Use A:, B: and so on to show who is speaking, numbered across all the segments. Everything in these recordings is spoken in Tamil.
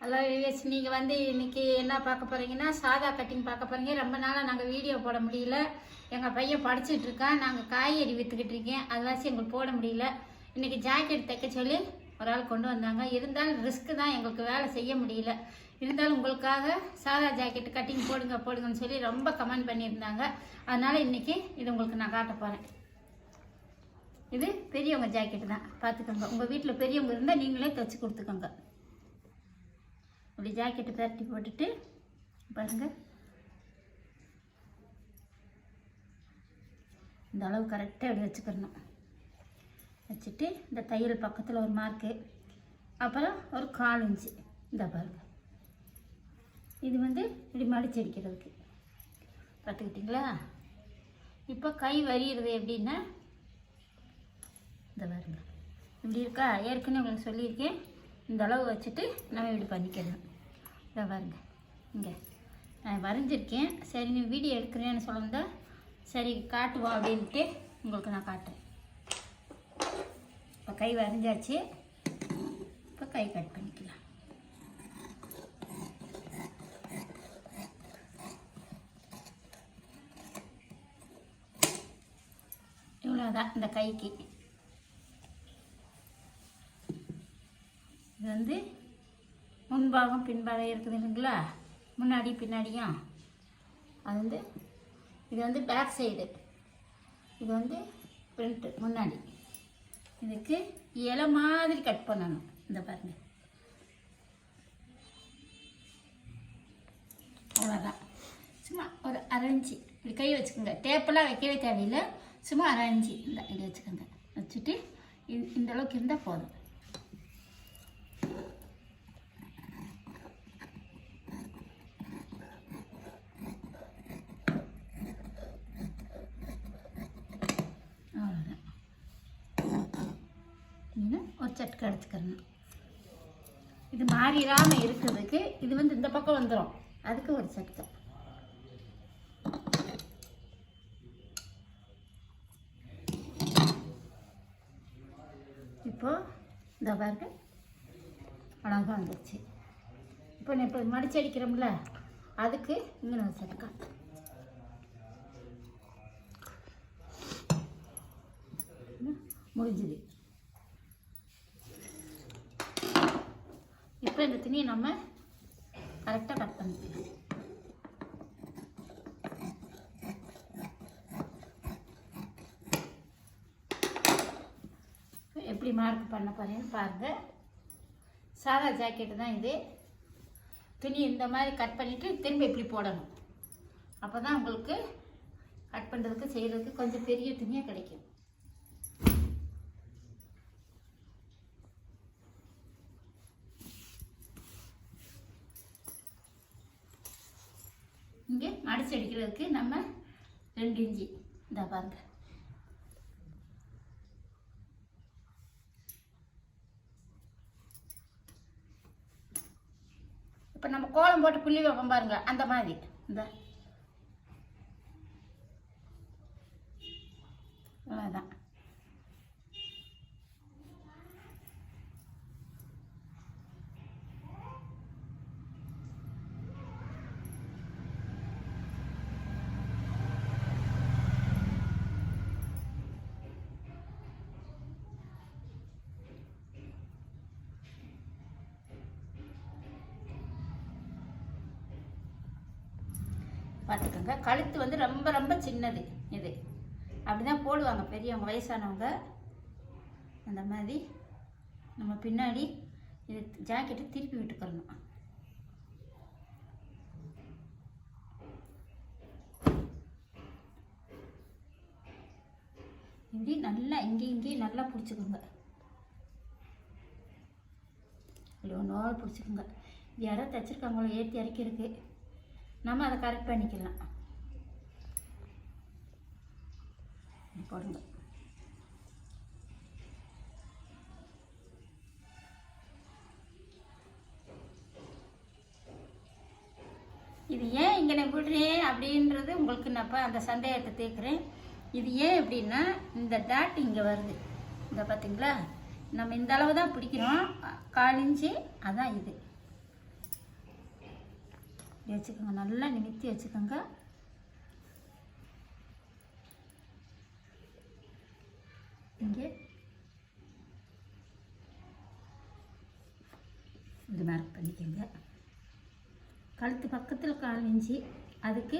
A: ஹலோ விவேஸ், நீங்கள் இன்றைக்கி என்ன பார்க்க போகிறீங்கன்னா சாதா கட்டிங் பார்க்க போகிறீங்க. ரொம்ப நாளாக நாங்கள் வீடியோ போட முடியல. எங்கள் பையன் படிச்சுட்டு இருக்கான், நாங்கள் காய்கறி விற்றுக்கிட்டு இருக்கேன், அதுவாசி எங்களுக்கு போட முடியல. இன்றைக்கி ஜாக்கெட் தைக்க சொல்லி ஒரு ஆள் கொண்டு வந்தாங்க. இருந்தாலும் ரிஸ்க்கு தான், எங்களுக்கு வேலை செய்ய முடியல. இருந்தாலும் உங்களுக்காக சாதா ஜாக்கெட்டு கட்டிங் போடுங்கன்னு சொல்லி ரொம்ப கமெண்ட் பண்ணியிருந்தாங்க. அதனால் இன்றைக்கி இது உங்களுக்கு நான் காட்ட போகிறேன். இது பெரியவங்க ஜாக்கெட்டு தான், பார்த்துக்கோங்க. உங்கள் வீட்டில் பெரியவங்க இருந்தால் நீங்களே தைச்சி கொடுத்துக்கோங்க. அப்படி ஜாக்கெட்டு பரட்டி போட்டுட்டு பாருங்கள், இந்த அளவு கரெக்டாக இப்படி வச்சுக்கணும். வச்சுட்டு இந்த தையல் பக்கத்தில் ஒரு மார்க்கு, அப்புறம் ஒரு 1/4 இன்ச்சு இந்த பாருங்கள். இது இப்படி மடிச்சு அடிக்கிறதுக்கு பார்த்துக்கிட்டிங்களா. இப்போ கை வரிகிறது எப்படின்னா இந்த பாருங்கள், இப்படி இருக்கா. ஏற்கனவே உங்களுக்கு சொல்லியிருக்கேன். இந்த அளவு வச்சுட்டு நம்ம இப்படி பண்ணிக்கலாம். இதை பாருங்க, இங்கே நான் வரைஞ்சிருக்கேன். சரி, நீ வீடியோ எடுக்கிறேன்னு சொல்லுங்க, சரி காட்டுவோம் அப்படின்ட்டு உங்களுக்கு நான் காட்டுறேன். இப்போ கை வரைஞ்சாச்சு. இப்போ கை கட் பண்ணிக்கலாம். இவ்வளோதான் இந்த கைக்கு. இது முன்பாகம் பின்பாகம் இருக்குது இல்லைங்களா, முன்னாடி பின்னாடியும். அது இது பேக் சைடு, இது ஃப்ரண்ட்டு முன்னாடி. இதுக்கு இலை மாதிரி கட் பண்ணணும். இந்த பாருங்க, அவ்வளோதான். சும்மா ஒரு 1/2 இன்ச்சு இப்படி கை வச்சுக்கோங்க. டேப்பெல்லாம் வைக்கவே தேவையில்லை. சும்மா 1/2 இன்ச்சு இந்த இப்படி வச்சுக்கோங்க. வச்சுட்டு இந்த அளவுக்கு இருந்தால் போதும். ஒரு சட்டுக்கு எடுத்துக்கிறணும். இது மாறிடாமல் இருக்கிறதுக்கு இது இந்த பக்கம் வந்துடும். அதுக்கு ஒரு சட்டு. இப்போ இந்த பாருங்க, அழகாக வந்துடுச்சு. இப்போ நான் இப்போ மடிச்சு அடிக்கிறோம்ல, அதுக்கு இங்கே ஒரு சட்டுக்கா. முடிஞ்சுது. இப்போ இந்த துணியை நம்ம கரெக்டாக கட் பண்ணிக்கலாம். எப்படி மார்க் பண்ண போறேன்னு பாருங்கள். சாதா ஜாக்கெட்டு தான் இது. துணி இந்த மாதிரி கட் பண்ணிவிட்டு திரும்ப எப்படி போடணும். அப்போ தான் உங்களுக்கு கட் பண்ணுறதுக்கு செய்கிறதுக்கு கொஞ்சம் பெரிய துணியாக கிடைக்கும். இங்கே மடிச்சு அடிக்கிறதுக்கு நம்ம 2 இன்ச்சு இந்த பாருங்க. இப்போ நம்ம கோலம் போட்டு புள்ளி வைப்போம் பாருங்க, அந்த மாதிரி. இந்த அவ்வளோதான். பார்த்துக்கோங்க, கழுத்து ரொம்ப ரொம்ப சின்னது. இது அப்படிதான் போடுவாங்க பெரியவங்க, வயசானவங்க. அந்த மாதிரி நம்ம பின்னாடி இது ஜாக்கெட்டை திருப்பி விட்டுக்கிறணும். இப்படி நல்லா இங்கேயும் நல்லா பிடிச்சிக்கோங்க. இப்படி ஒன்றோட பிடிச்சிக்கோங்க. இது யாராவது தைச்சிருக்காங்களோ ஏற்றி இறக்கிருக்கு, நம்ம அதை கரெக்ட் பண்ணிக்கலாம். போடுங்க. இது ஏன் இங்கே நான் விடுறேன் அப்படின்றது உங்களுக்கு நான் இப்போ அந்த சந்தேகத்தை தீர்க்கிறேன். இது ஏன் அப்படின்னா, இந்த டாட் இங்கே வருது. இந்த பார்த்தீங்களா, நம்ம இந்த அளவு தான் பிடிக்கிறோம், 1/4 இன்ச்சு. அதான் இது வச்சுக்கோங்க, நல்லா நிமித்தி வச்சுக்கோங்க. இங்கே இது மார்க் பண்ணிக்கோங்க. கழுத்து பக்கத்தில் 1/4 இன்ச்சு, அதுக்கு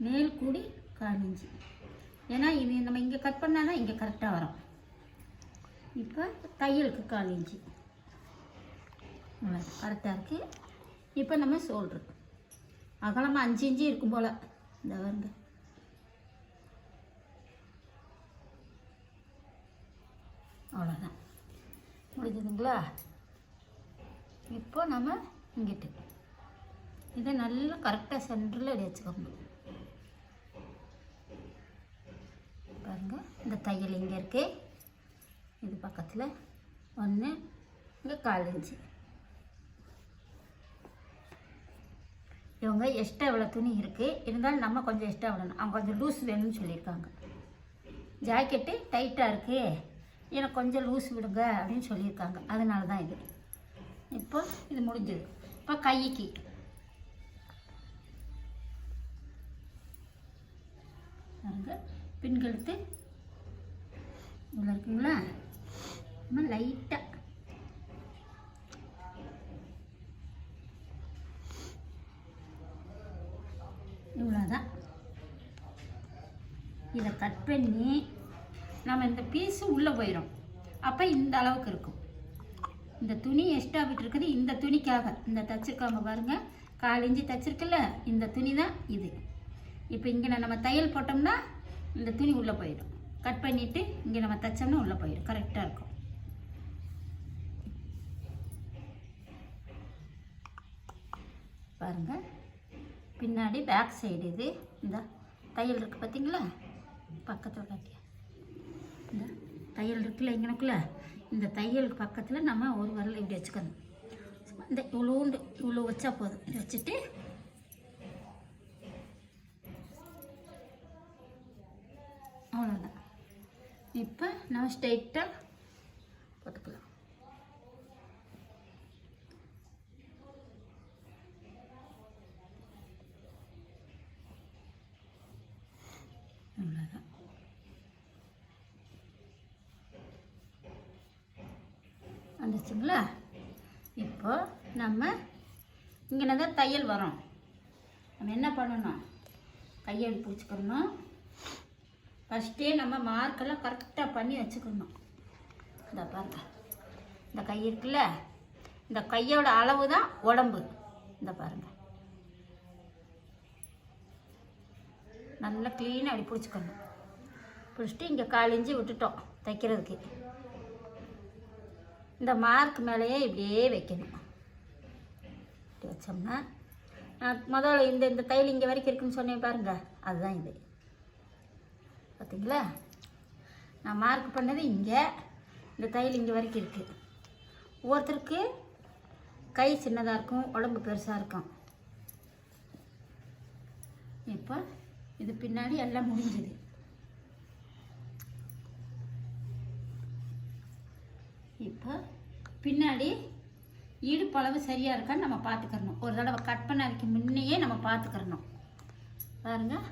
A: மேல் கூடி 1/4 இன்ச்சு. ஏன்னா இது நம்ம இங்கே கட் பண்ணால் தான் இங்கே கரெக்டாக வரும். இப்போ தையலுக்கு 1/4 இன்ச்சு கரெக்டாக இருக்குது. இப்போ நம்ம ஷோல்ட்ரு அகலமாக 5 இன்ச்சு இருக்கும் போல். இந்த வருங்க, அவ்வளோதான், முடிஞ்சதுங்களா? இப்போ நம்ம இங்கிட்டு இதை நல்லா கரெக்டாக சென்டரில் இப்படி வச்சுக்கணும். பாருங்க, இந்த தையல் இங்கே இருக்கு, இது பக்கத்தில் 1, இங்கே 1/4 இன்ச்சு. இவங்க எக்ஸ்ட்ரா இவ்வளோ துணி இருக்குது, இருந்தாலும் நம்ம கொஞ்சம் எக்ஸ்ட்ரா விடணும். அவங்க கொஞ்சம் லூஸ் வேணும்னு சொல்லியிருக்காங்க. ஜாக்கெட்டு டைட்டாக இருக்குது, எனக்கு கொஞ்சம் லூஸ் விடுங்க அப்படின்னு சொல்லியிருக்காங்க. அதனால தான் இது. இப்போ இது முடிஞ்சது. இப்போ கைக்கு பின்கழுத்து இவ்வளோ இருக்குங்களா? நம்ம லைட்டாக இவ்வளோதான். இதை கட் பண்ணி நம்ம இந்த பீஸு உள்ளே போயிடும். அப்போ இந்த அளவுக்கு இருக்கும். இந்த துணி எக்ஸ்ட்ரா விட்டுருக்குது இந்த துணிக்காக. இந்த தச்சிருக்காங்க பாருங்கள், 1/4 இன்ச்சு தச்சிருக்குல்ல, இந்த துணி தான் இது. இப்போ இங்கே நம்ம தையல் போட்டோம்னா இந்த துணி உள்ளே போயிடும். கட் பண்ணிவிட்டு இங்கே நம்ம தைச்சோம்னா உள்ளே போயிடும். கரெக்டாக இருக்கும். பாருங்கள், பின்னாடி பேக் சைடு இது. இந்த தையல் இருக்குது பார்த்தீங்களா? பக்கத்தில் காட்டியா, இந்த தையல் இருக்குல்ல இங்கனக்குள்ள, இந்த தையலுக்கு பக்கத்தில் நம்ம ஒரு விரல் இப்படி வச்சுக்கணும். இந்த இவ்வளோ வச்சா போதும். வச்சுட்டு அவ்வளோதான். இப்போ நம்ம ஸ்ட்ரைட்டாக போட்டுக்கலாம். அவ்வளோதான். வந்துச்சுங்களா? இப்போ நம்ம இங்கே தான் தையல் வரும். நம்ம என்ன பண்ணணும்? கையெழு பிடிச்சிக்கணும். ஃபஸ்ட்டே நம்ம மார்க்கெல்லாம் கரெக்டாக பண்ணி வச்சுக்கணும். இந்த பாருங்க, இந்த கை இருக்குல்ல, இந்த கையோட அளவு தான் உடம்பு. இந்த பாருங்க, நல்லா க்ளீனாக அப்படி பிடிச்சிக்கணும். பிடிச்சிட்டு இங்கே 1/4 இன்ச்சு விட்டுட்டோம் தைக்கிறதுக்கு. இந்த மார்க் மேலேயே இப்படியே வைக்கணும். இப்படி வச்சோம்னா நான் முதல்ல இந்த தையல் இங்கே வரைக்கும் இருக்குன்னு சொன்னேன் பாருங்கள், அதுதான் இது. பார்த்தீங்களா? நான் மார்க் பண்ணது இங்கே, இந்த தையல் இங்கே வரைக்கும் இருக்குது. ஒவ்வொருத்தருக்கு கை சின்னதாக இருக்கும், உடம்பு பெருசாக இருக்கும். இப்போ இது பின்னாடி எல்லாம் முடிஞ்சுது. இப்போ பின்னாடி இடுப்பளவு சரியாக இருக்கான்னு நம்ம பார்த்துக்கிறணும். ஒரு தடவை கட் பண்ணதுக்கு முன்னையே நம்ம பார்த்துக்கிறணும். பாருங்கள்,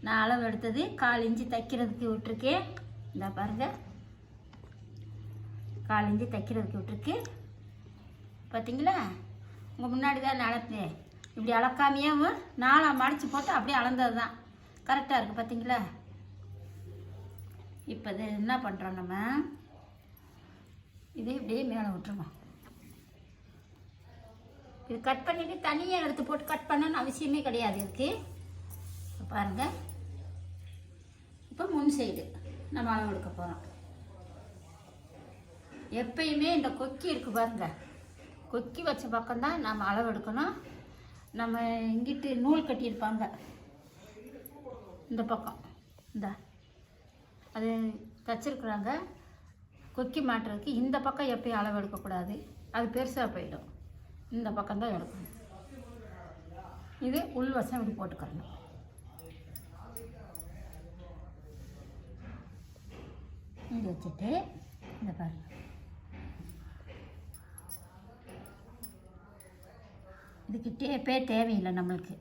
A: நான் அளவு எடுத்தது 1/4 இன்ச்சு தைக்கிறதுக்கு விட்டுருக்கேன். இந்த பாருங்கள், 1/4 இன்ச்சு தைக்கிறதுக்கு விட்டுருக்கு. பார்த்தீங்களா? உங்கள் முன்னாடி தான் நான் அளத்தேன். இப்படி அளக்காமையே 4 மடித்து போட்டு அப்படியே அளந்தது தான் கரெக்டாக இருக்குது. பார்த்தீங்களா? இப்போ இது என்ன பண்ணுறோம், நம்ம இதே இப்படியே மேலே விட்டுருவோம். இது கட் பண்ணிவிட்டு தனியாக எடுத்து போட்டு கட் பண்ணணும்னு அவசியமே கிடையாது இதுக்கு. பாருங்கள், இப்போ முன் சைடு நம்ம அளவு எடுக்க போகிறோம். எப்பயுமே இந்த கொக்கி இருக்குது பாருங்கள், கொக்கி வச்ச பக்கம்தான் நம்ம அளவு எடுக்கணும். நம்ம இங்கிட்டு நூல் கட்டியிருப்பாங்க இந்த பக்கம், இந்த அது தச்சிருக்குறாங்க. கொக்கி மாட்டுறதுக்கு இந்த பக்கம் எப்பயும் அளவு எடுக்கக்கூடாது, அது பெருசாக போயிடும். இந்த பக்கம்தான் எடுக்கணும். இது உள்வசம் இப்படி போட்டுக்கிறணும். இப்படி வச்சுட்டு இந்த பாருங்க, இதுக்கு டேப்பே தேவையில்லை நம்மளுக்கு.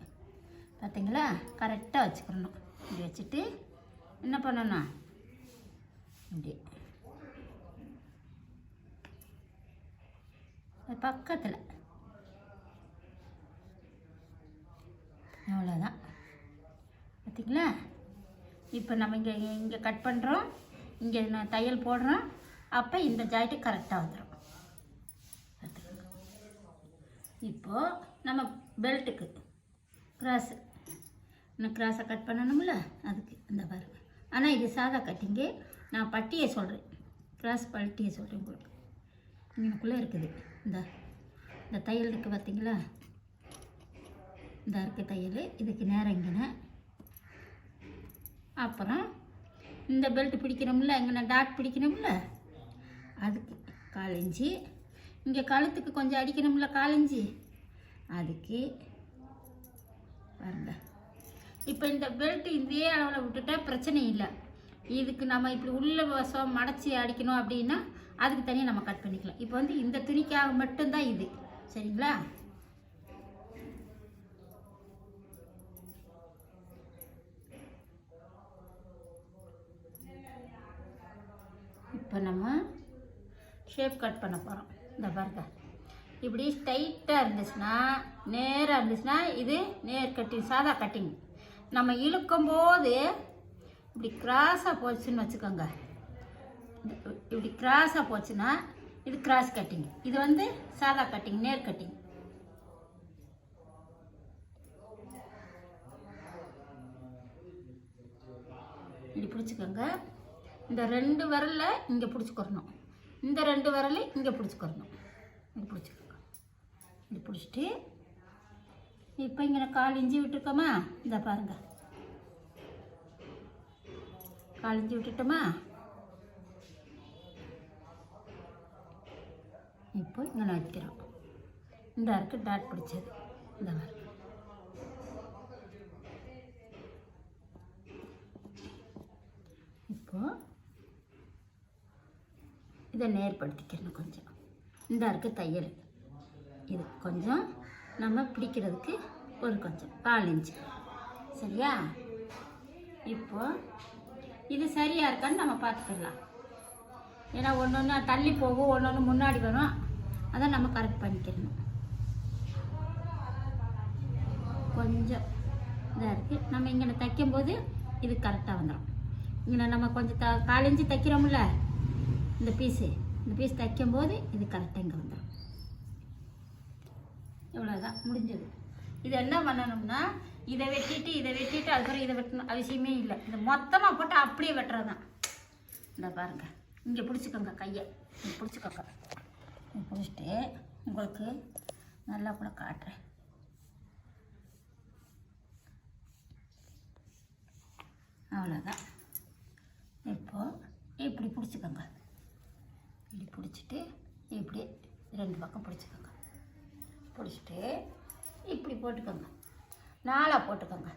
A: பார்த்தீங்களா? கரெக்டாக வச்சுக்கணும். இப்படி வச்சுட்டு என்ன பண்ணணும், இப்படி பக்கத்தில் அவ்வளோதான். பார்த்தீங்களா? இப்போ நம்ம இங்கே கட் பண்ணுறோம், இங்கே நான் தையல் போடுறோம். அப்போ இந்த ஜாயிண்ட்டு கரெக்டாக வந்துடும். இப்போது நம்ம பெல்ட்டுக்கு கிராஸு, இன்னும் கிராஸை கட் பண்ணணும்ல, அதுக்கு இந்த பாருங்க. ஆனால் இது சாதா கட்டிங்கு. நான் பட்டியை சொல்கிறேன், கிராஸ் பட்டியை சொல்கிறேன் உங்களுக்கு. இங்கனுக்குள்ளே இருக்குது இந்த தையல் இருக்குது பார்த்தீங்களா? இந்த இருக்குது தையல். இதுக்கு நேரம் இங்கே. அப்புறம் இந்த பெல்ட் பிடிக்கணும்ல, இங்கே டாட் பிடிக்கணும்ல, அதுக்கு 1/4 இன்ச்சு. இங்கே கழுத்துக்கு கொஞ்சம் அடிக்கணும்ல 1/4 இன்ச்சு, அதுக்கு பாருங்க. இப்போ இந்த பெல்ட் இதே அளவில் விட்டுட்டா பிரச்சனை இல்லை. இதுக்கு நம்ம இப்படி உள்ள வசம் மடச்சி அடிக்கணும் அப்படின்னா அதுக்கு தனியாக நம்ம கட் பண்ணிக்கலாம். இப்போ வந்து இந்த துணிக்காக மட்டும்தான் இது. சரிங்களா? இப்போ நம்ம ஷேப் கட் பண்ண போகிறோம். இந்த பாருங்க, இப்படி ஸ்ட்ரைட்டாக இருந்துச்சுன்னா, நேராக இருந்துச்சுன்னா இது நேர் கட்டிங், சாதா கட்டிங். நம்ம இழுக்கும்போது இப்படி கிராஸாக போச்சுன்னு வச்சுக்கோங்க. இப்படி கிராஸாக போச்சுன்னா இது கிராஸ் கட்டிங். இது வந்து சாதா கட்டிங், நேர் கட்டிங். இப்படி பிடிச்சிக்கோங்க. இந்த 2 விரலில் இங்கே பிடிச்சிக்கிறணும், இந்த 2 விரல் இங்கே பிடிச்சிக்கிறணும். இப்படி பிடிச்சிக்கோங்க. இப்படி பிடிச்சிட்டு இப்போ இங்கே 1/4 இன்ச்சு விட்டுருக்கோமா? இந்த பாருங்கள், 1/4 இன்ச்சு விட்டுட்டோமா? இப்போ இங்கே வைக்கிறோம். இந்த இருக்கு டாட் பிடிச்சது. இந்த பாருங்க, இப்போ இதை நேர்படுத்திக்கணும் கொஞ்சம். இந்த இருக்கு தையல், இது கொஞ்சம் நம்ம பிடிக்கிறதுக்கு ஒரு கொஞ்சம் 1/4 இன்ச்சு. சரியா? இப்போ இது சரியாக இருக்கான்னு நம்ம பார்த்துக்கலாம். ஏன்னா ஒன்று ஒன்று தள்ளி போகும், ஒன்று ஒன்று முன்னாடி வரும். அதை நம்ம கரெக்ட் பண்ணிக்கணும். கொஞ்சம் இதாக இருக்குது. நம்ம இங்கே தைக்கும்போது இது கரெக்டாக வந்துடும். இங்கே நம்ம கொஞ்சம் 1/4 இன்ச்சு தைக்கிறோம்ல, இந்த பீஸ் தைக்கும்போது இது கரெக்டாக இங்கே வந்துடும். இவ்வளோதான், முடிஞ்சது. இது என்ன பண்ணணும்னா, இதை வெட்டிட்டு அதுக்கப்புறம் இதை வெட்டணும் அவசியமே இல்லை. இது மொத்தமாக போட்டு அப்படியே வெட்டுறது தான். இந்த பாருங்கள், இங்கே பிடிச்சிக்கோங்க, கையை இங்கே பிடிச்சிக்கோங்க. பிடிச்சிட்டு உங்களுக்கு நல்லா கூட காட்டுறேன். அவ்வளோதான். இப்போது இப்படி பிடிச்சிக்கோங்க. இப்படி பிடிச்சிட்டு இப்படி 2 பக்கம் பிடிச்சிக்கோங்க. பிடிச்சிட்டு இப்படி போட்டுக்கோங்க, 4ஆக போட்டுக்கோங்க.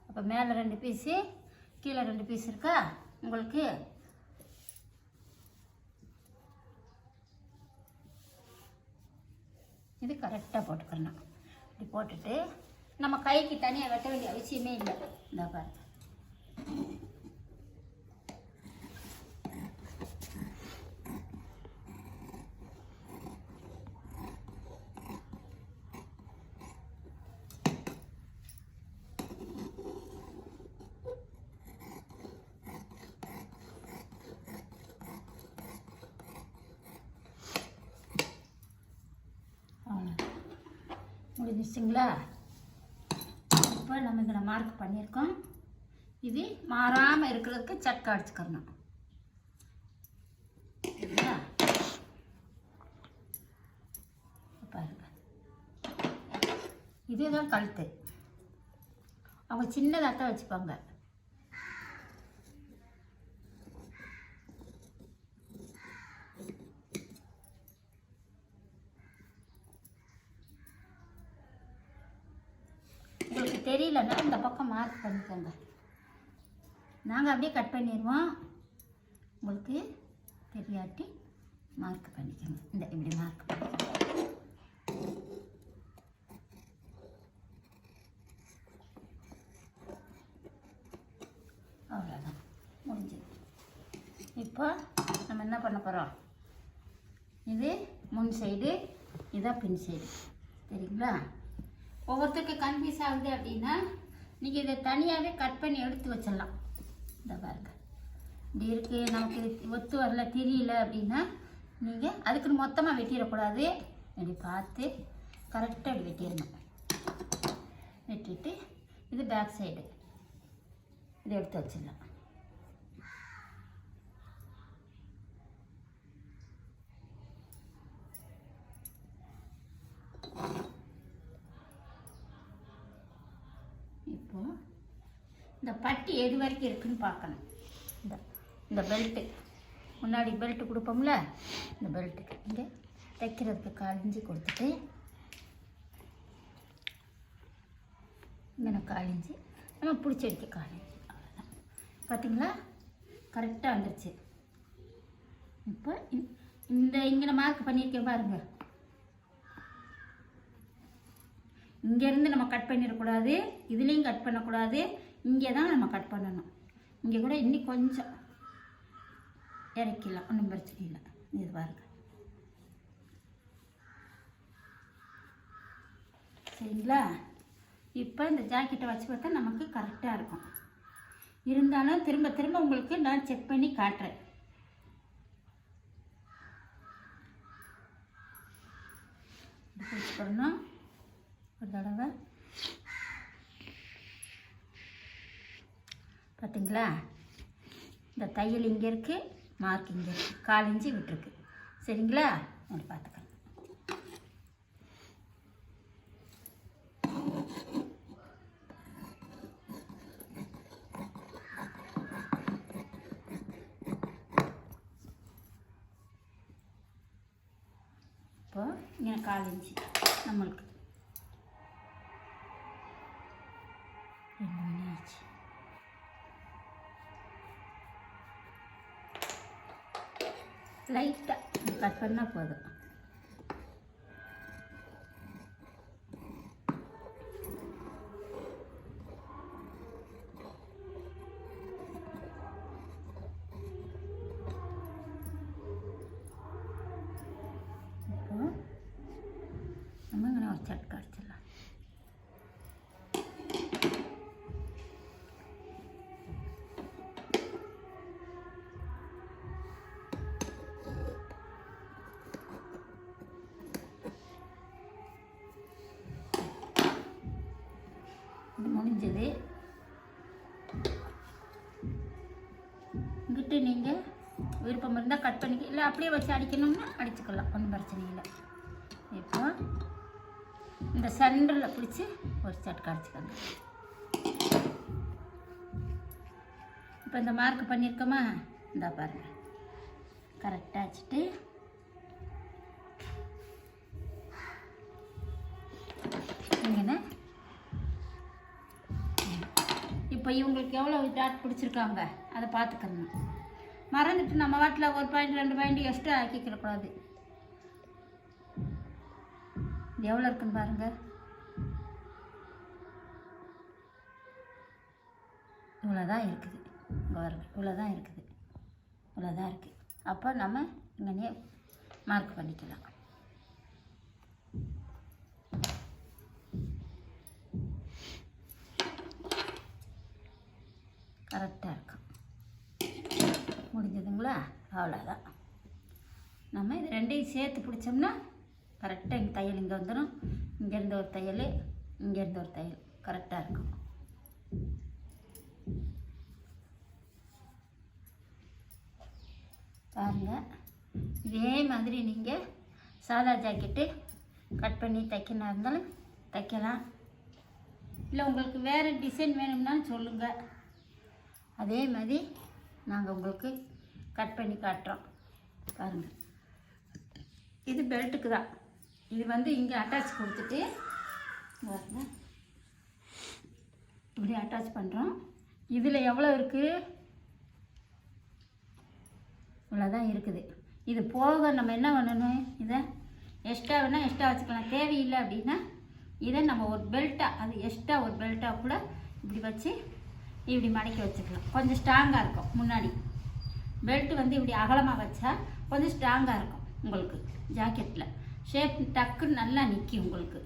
A: அப்போ மேலே 2 பீஸு, கீழே 2 பீஸ் இருக்கா உங்களுக்கு? இது கரெக்டாக போட்டுக்கணும். இப்படி போட்டுட்டு நம்ம கைக்கு தனியாக வெட்ட வேண்டிய அவசியமே இல்லை. இந்த பாருங்க, முடிஞ்சிச்சிங்களா? இப்போ நம்ம இதில் மார்க் பண்ணியிருக்கோம். இது மாறாமல் இருக்கிறதுக்கு சக்கை அடிச்சுக்கணும். சரிங்களா? பாருங்க, இதுதான் கழுத்து. அவங்க சின்னதாக தான் வச்சுப்பாங்க. உங்களுக்கு தெரியலன்னா இந்த பக்கம் மார்க் பண்ணிக்கோங்க. நாங்கள் அப்படியே கட் பண்ணிடுவோம். உங்களுக்கு தெரியாட்டி மார்க் பண்ணிக்கோங்க. இந்த இப்படி மார்க் பண்ணிக்கோங்க. இப்போ நம்ம என்ன பண்ண போகிறோம், இது முன் சைடு, இதான் பின் சைடு. சரிங்களா? ஒவ்வொருத்தருக்கு கன்ஃபியூஸ் ஆகுது அப்படின்னா நீங்கள் இதை தனியாகவே கட் பண்ணி எடுத்து வச்சிடலாம். இந்த பாருங்க, இப்படி இருக்குது, நமக்கு இது ஒத்து வரல, தெரியல அப்படின்னா நீங்கள் அதுக்குன்னு மொத்தமாக வெட்டிடக்கூடாது. இப்படி பார்த்து கரெக்டாக இப்படி வெட்டிடணும். வெட்டிட்டு இது பேக் சைடு, இதை எடுத்து வச்சிடலாம். இப்போ இந்த பட்டி எது வரைக்கும் இருக்குன்னு பார்க்கணும். இந்த பெல்ட்டு, முன்னாடி பெல்ட்டு கொடுப்போம்ல, இந்த பெல்ட்டுக்கு இங்கே தைக்கிறதுக்கு 1/4 இன்ச்சு கொடுத்துட்டு இங்கே 1/4 இன்ச்சு நம்ம பிடிச்சி எடுக்க 1/4 இன்ச்சு. அவ்வளோதான். பார்த்தீங்களா? கரெக்டாக வந்துடுச்சு. இப்போ இங்கே மார்க் பண்ணியிருக்கேன் பாருங்கள். இங்கேருந்து நம்ம கட் பண்ணிடக்கூடாது, இதுலேயும் கட் பண்ணக்கூடாது, இங்கே தான் நம்ம கட் பண்ணணும். இங்கே கூட இன்னும் கொஞ்சம் இறக்கிடலாம், ஒன்றும் பிரச்சனை இல்லை. இது பாருங்க. சரிங்களா? இப்போ இந்த ஜாக்கெட்டை வச்சு பார்த்தா நமக்கு கரெக்டாக இருக்கும். இருந்தாலும் திரும்ப திரும்ப உங்களுக்கு நான் செக் பண்ணி காட்டுறேன். பிடிச்சிக்கணும் ஒரு தடவை. பார்த்தீங்களா? இந்த தையல் இங்கே இருக்குது, மார்க் இங்கே இருக்குது, 1/4 இன்ச்சு விட்டுருக்கு. சரிங்களா? அப்படி பார்த்துக்கலாம். இப்போ இங்கே 1/4 இன்ச்சு நம்மளுக்கு 2 மணி ஆச்சு. லைட்டாக கட் பண்ணால் போதும். இப்போ நம்ம இங்கே ஒரு சட்கா அடிச்சிடலாம். முடிஞ்சது. இங்கிட்டு நீங்கள் விருப்பம் இருந்தால் கட் பண்ணிக்க, இல்லை அப்படியே வச்சு அடிக்கணும்னா அடிச்சுக்கலாம், ஒன்றும் பிரச்சனை இல்லை. இப்போ இந்த சென்டரில் பிடிச்சி ஒரு சட்கா அடிச்சுக்கோங்க. இப்போ இந்த மார்க் பண்ணியிருக்கோமா, இந்த பாருங்கள், கரெக்டாக வச்சுட்டு இங்கே இப்போ இவங்களுக்கு எவ்வளோ டாட் பிடிச்சிருக்காங்க அதை பார்த்துக்கணும். மறந்துட்டு நம்ம வாட்டில் 1 பாயிண்ட் 2 பாயிண்ட் எக்ஸ்ட்ரா ஆக்கிக்கிறக்கூடாது. இது எவ்வளோ இருக்குன்னு பாருங்கள். இவ்வளோதான் இருக்குது. இங்கே பாருங்க, இவ்வளோதான் இருக்குது, இவ்வளோதான் இருக்குது. அப்போ நம்ம இங்கே மார்க் பண்ணிக்கலாம். கரெக்டாக இருக்கும். முடிஞ்சதுங்களா? அவ்வளோதான். நம்ம இது ரெண்டையும் சேர்த்து பிடிச்சோம்னா கரெக்டாக இங்கே தையல் இங்கே வந்துடும். இங்கேருந்து ஒரு தையல், இங்கேருந்து ஒரு தையல், கரெக்டாக இருக்கும். பாருங்கள், இதே மாதிரி நீங்கள் சாதா ஜாக்கெட்டு கட் பண்ணி தைக்கணும் இருந்தாலும் தைக்கலாம். இல்லை உங்களுக்கு வேறு டிசைன் வேணும்னாலும் சொல்லுங்கள். அதே மாதிரி நாங்கள் உங்களுக்கு கட் பண்ணி காட்டுறோம். பாருங்கள், இது பெல்ட்டுக்கு தான். இது வந்து இங்கே அட்டாச் கொடுத்துட்டு பாருங்க, இப்படி அட்டாச் பண்ணுறோம். இதில் எவ்வளோ இருக்குது? இவ்வளோதான் இருக்குது. இது போக நம்ம என்ன பண்ணணும், இதை எக்ஸ்ட்ரா வேணால் எக்ஸ்ட்ரா வச்சுக்கலாம். தேவையில்லை அப்படின்னா இதை நம்ம ஒரு பெல்ட்டாக, அது எக்ஸ்ட்ரா ஒரு பெல்ட்டாக கூட இப்படி வச்சு இப்படி மடக்கி வச்சுக்கலாம். கொஞ்சம் ஸ்ட்ராங்காக இருக்கும். முன்னாடி பெல்ட் வந்து இப்படி அகலமாக வச்சா கொஞ்சம் ஸ்ட்ராங்காக இருக்கும் உங்களுக்கு ஜாக்கெட்டில். ஷேப் டக்குன்னு நல்லா நிற்கும் உங்களுக்கு,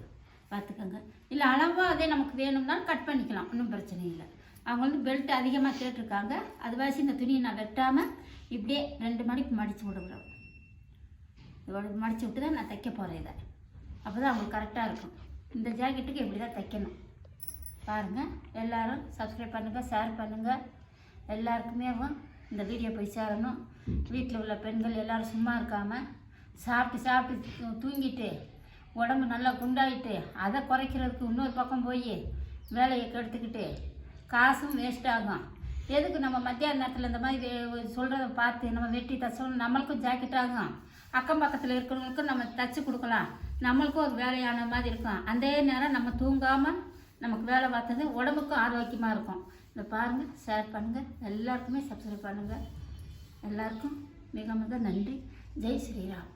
A: பார்த்துக்கோங்க. இல்லை அளவாக அதே நமக்கு வேணும்னா கட் பண்ணிக்கலாம், ஒன்றும் பிரச்சனை இல்லை. அவங்க வந்து பெல்ட் அதிகமாக கேட்டிருக்காங்க, அதுவாசி இந்த துணியை நான் வெட்டாமல் இப்படியே 2 மடிப்பு மடித்து விடுறேன். இதோட மடித்து விட்டு தான் நான் தைக்க போகிறேன் இதை. அப்போ தான் அவங்களுக்கு கரெக்டாக இருக்கும். இந்த ஜாக்கெட்டுக்கு இப்படி தான் தைக்கணும். பாருங்கள், எல்லோரும் சப்ஸ்கிரைப் பண்ணுங்கள், ஷேர் பண்ணுங்கள். எல்லாருக்குமே இந்த வீடியோ போய் சேரணும். வீட்டில் உள்ள பெண்கள் எல்லோரும் சும்மா இருக்காமல் சாப்பிட்டு தூங்கிட்டு உடம்பு நல்லா குண்டாயிட்டு அதை குறைக்கிறதுக்கு இன்னொரு பக்கம் போய் வேலையை கெடுத்துக்கிட்டு காசும் வேஸ்ட் ஆகும். எதுக்கு நம்ம மத்தியான நேரத்தில் இந்த மாதிரி சொல்கிறத பார்த்து நம்ம வெட்டி தைச்சோம், நம்மளுக்கும் ஜாக்கெட் ஆகும், அக்கம் பக்கத்தில் இருக்கிறவங்களுக்கும் நம்ம தைச்சி கொடுக்கலாம், நம்மளுக்கும் ஒரு வேலையான மாதிரி இருக்கும். அதே நேரம் நம்ம தூங்காமல் நமக்கு வேலை பார்த்தது உடம்புக்கும் ஆரோக்கியமாக இருக்கும். இதை பாருங்கள், ஷேர் பண்ணுங்கள், எல்லாருக்குமே சப்ஸ்கிரைப் பண்ணுங்கள். எல்லாருக்கும் மிக மிக நன்றி. ஜெய் ஸ்ரீராம்.